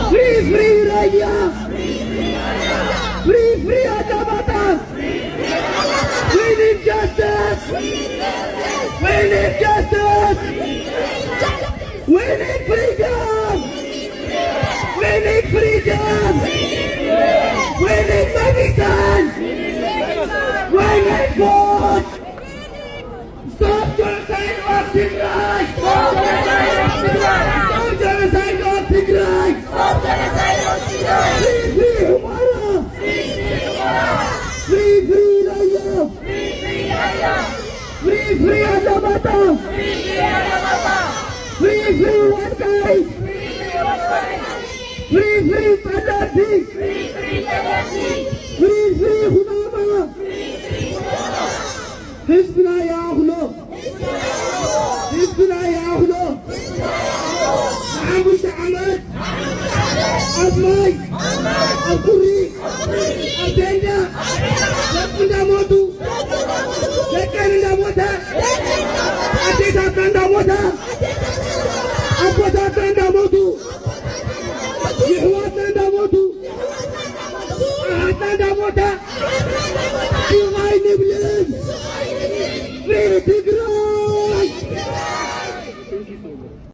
free Raya, free Adamata. We need justice. We need justice. We need freedom. We need freedom. We need medicine. We need food. Stop genocide of Tigray. Stop genocide of Tigray. Stop genocide of Tigray. Stop genocide of Tigray. Free Humara. Free Raya. Free Adamata. Free Wankai. Free Banerjee. Free Hunama. Hizbullah ya Allah. Hizbullah ya Allah. Mahmoud Ahmed. Ahmad.